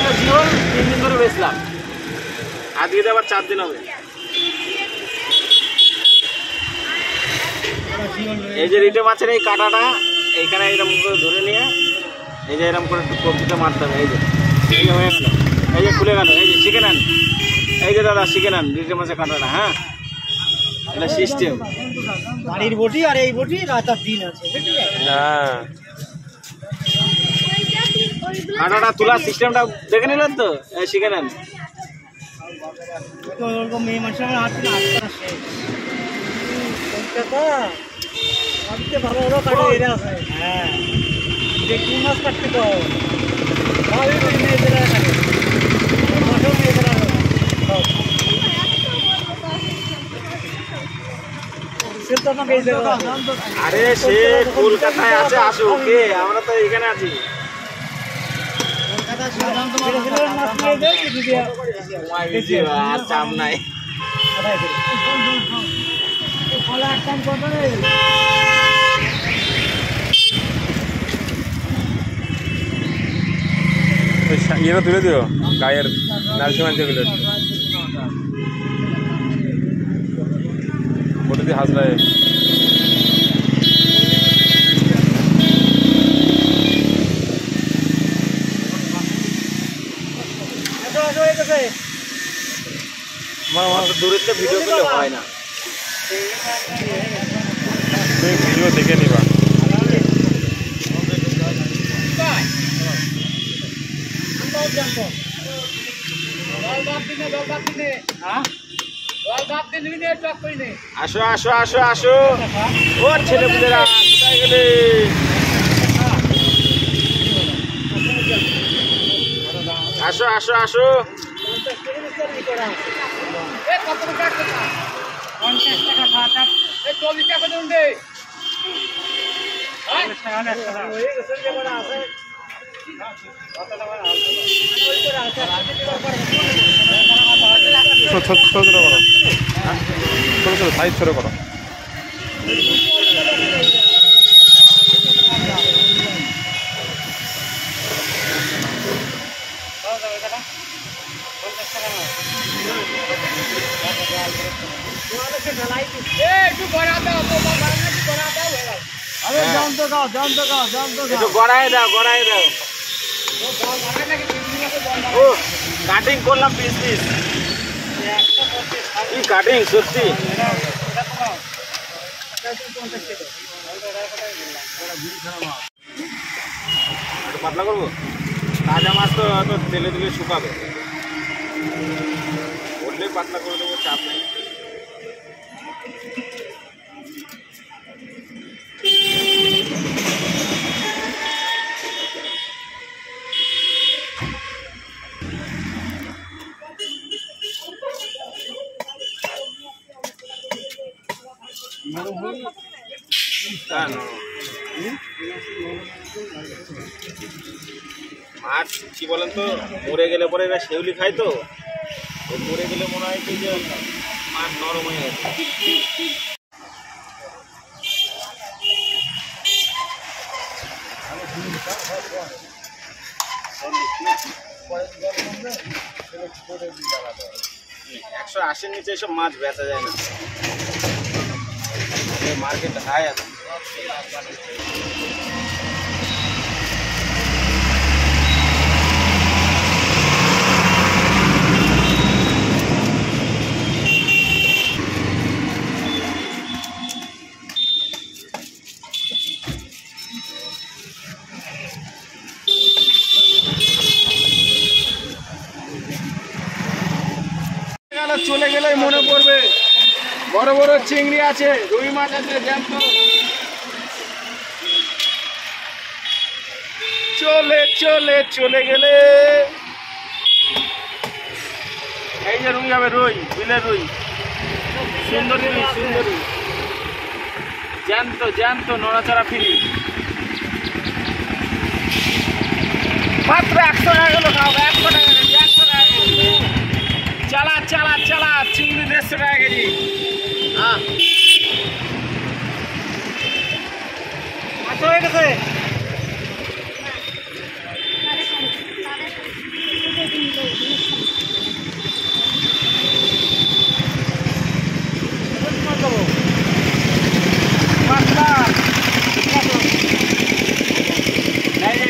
Kilo জিওল 3 দিন ধরে বেচলাম, আজকে আবার 4 দিন হবে। এই যে রিটে মাছের এই কাঁটাটা এইখানে এরকম করে ধরে নিয়ে এই যে এরকম করে একটু কপিতে মারতে হবে। এই যে হয়ে গেল, এই যে খুলে গেল, এই যে শিখে নেন, এই যে দাদা শিখে নেন রিটে মাছের কাঁটাটা। হ্যাঁ, এটা সিস্টেম। বাড়ির বটি আর এই বটি রাত আর দিন আছে। হ্যাঁ, কাঁটাটা তোলার সিস্টেমটা দেখে নিলেন তো, শিখে নেন। মেয়ে মানুষ আমার হাত থেকে ভালো ভালো কাটা এরা আছে। হ্যাঁ, যে কি মাছ কাটতে তো মেয়েদেরা থাকে, মাঠেও মেয়েদেরা। আরে সে কলকাতায় আছে, আসুক, কে আমরা তো এখানে আছি। আর চাপ নাই। ইয়েটা তুলে দিও গায়ের নার্সিমান যেগুলো বলে দিয়ে হাজরায় দূরের তো ভিডিও করলে হয় না, ভিডিও দেখে নিবা। আসো আসো আসো আসো, ও ছেলে পুলেরা কোথায় গেলে? আসো আসো আসো। ছোট ছোট করো, ছোট ছোট সাইজ ছোট করো। গড়াই দাও, গড়াই দাও। ও কাটিং করলাম পিস পিস, কি কাটিং সত্যি। পাতলা করবো, তাজা মাছ তো তেলে দিলে শুকাবে, বললে পাতলা করে দেবো, চাপ নেই। মাছ কি বলেন তো, মরে গেলে পরে এরা শেউলি খায় তো, মরে গেলে মনে হয় কি যে মাছ নরম হয়ে গেছে। $180 নিচে এসব মাছ বেচা যায় না, মার্কেট হাই আছে। চলে গেলে মনে পড়বে, বড় বড় চিংড়ি আছে, রুই মাছ আছে, জ্যান্ত। চলে চলে চলে গেলে এই যে রুই হবে, রুই, বিলের রুই, সুন্দরী রুই, সুন্দরী, জ্যান্ত জ্যান্ত, নড়াচড়া ফিরি। মাত্র 100 টাকা গেলো, খাও 100 টাকা কেজি, 100 টাকা কেজি। চালা চালা চালা, চিংড়ি 150 টাকা কেজি। হ্যাঁ, হয়ে গেছে।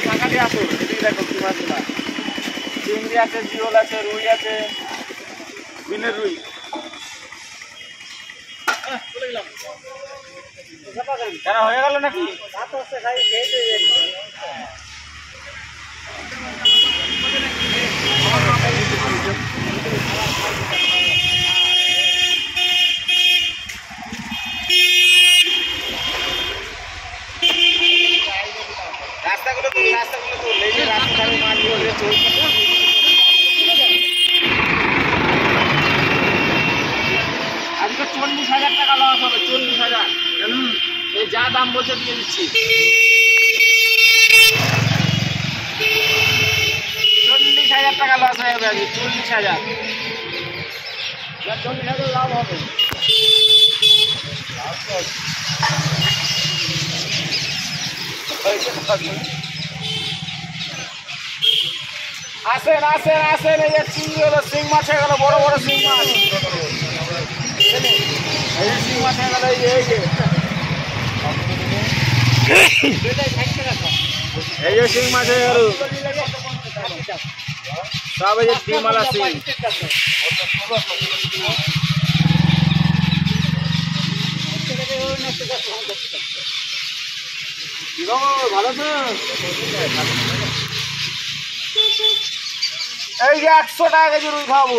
ঢাকা দিয়ে আসো, এদিকে দেখো কি মাছগুলা। চিংড়ি আছে, জিওল আছে, রুই আছে, বিলের রুই। তারা হয়ে গেল নাকি? রাস্তাগুলো তুল, রাস্তাগুলো তুল, এই যে রাস্তার মাছগুলো যে চলছে। আজকে 40,000 টাকা লস হবে, 40,000। এই যা দাম বলছে দিয়ে দিচ্ছি। 40,000 টাকা লস হয়ে যাবে আজকে, 40,000। 40,000 লাভ হবে। আসেন আসেন আসেন, এই যে চিংড়ি হলো, শিং মাছ হয়ে গেল, বড় বড় শিং মাছ। এই যে শিং মাছ হয়ে গেল, এই যে এই যে শিং মাছ হয়ে গেল সব, এই যে ডিমালা শিং। ভালো তো, এই যে 100 টাকা কেজি রুই খাবো।